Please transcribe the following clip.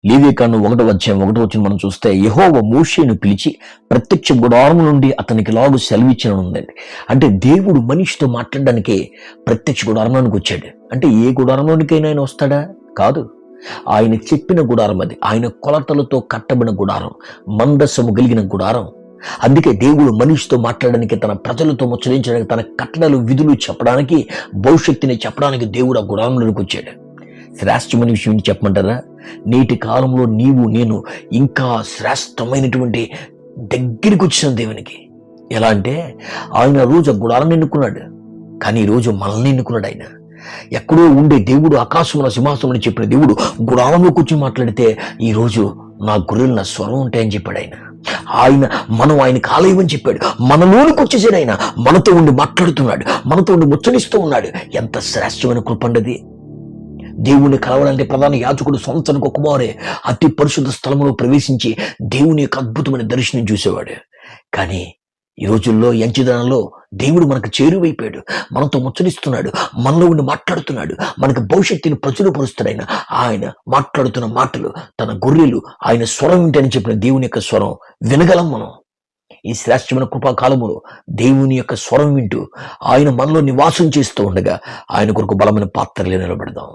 లేవియకాండం 1:1 మనం చూస్తే, యెహోవా మోషేను పిలిచి ప్రత్యక్ష గుడారం నుండి అతనికి లాగు సెలవిచ్చిన ఉందండి. అంటే దేవుడు మనిషితో మాట్లాడడానికే ప్రత్యక్ష గుడారంలోనికి వచ్చాడు. అంటే ఏ గుడారంలోనికైనా ఆయన వస్తాడా? కాదు. ఆయన చెప్పిన గుడారం అది. ఆయన కొలతలతో కట్టబడిన గుడారం, మందసము కలిగిన గుడారం. అందుకే దేవుడు మనిషితో మాట్లాడడానికి, తన ప్రజలతో ముచ్చరించడానికి, తన కట్టడలు విధులు చెప్పడానికి, భవిష్యత్తుని చెప్పడానికి దేవుడు ఆ గుడారంలోనికి వచ్చాడు. శ్రేష్టమైన విషయం చెప్పమంటారా? నేటి కాలంలో నీవు నేను ఇంకా శ్రేష్టమైనటువంటి దగ్గరికి వచ్చిన దేవునికి. ఎలా అంటే, ఆయన రోజు గుడారాన్ని ఎన్నుకున్నాడు, కానీ ఈరోజు మనల్ని ఎన్నుకున్నాడు. ఆయన ఎక్కడో ఉండే దేవుడు, ఆకాశంలో సింహాసనం అని చెప్పిన దేవుడు గుడారంలో కూర్చొని మాట్లాడితే, ఈరోజు నా గొర్రెలు నా స్వరం ఉంటాయని చెప్పాడు ఆయన. మనం ఆయనకు ఆలయం అని చెప్పాడు. మనలోనికి వచ్చేసాడు ఆయన. మనతో ఉండి మాట్లాడుతున్నాడు, మనతో ఉండి ముచ్చరిస్తూ ఉన్నాడు. ఎంత శ్రేష్టమైన కృపండది. దేవుని కలవాలంటే ప్రధాన యాజకుడు సంవత్సరానికి ఒకమారే అతి పరిశుద్ధ స్థలంలో ప్రవేశించి దేవుని యొక్క అద్భుతమైన దర్శనం చూసేవాడు. కానీ ఈ రోజుల్లో ఎంచిదనంలో దేవుడు మనకు చేరువైపోయాడు, మనతో ముచ్చరిస్తున్నాడు, మనలో ఉండి మాట్లాడుతున్నాడు, మనకు భవిష్యత్తుని ప్రచురపరుస్తాడు. ఆయన మాట్లాడుతున్న మాటలు, తన గొర్రెలు ఆయన స్వరం వింటని చెప్పిన దేవుని యొక్క స్వరం వినగలం మనం. ఈ శ్రేష్టమైన కృపాకాలములో దేవుని యొక్క స్వరం వింటూ ఆయన మనలో నివాసం చేస్తూ ఉండగా ఆయన కొరకు బలమైన పాత్రలే నిలబెడదాం.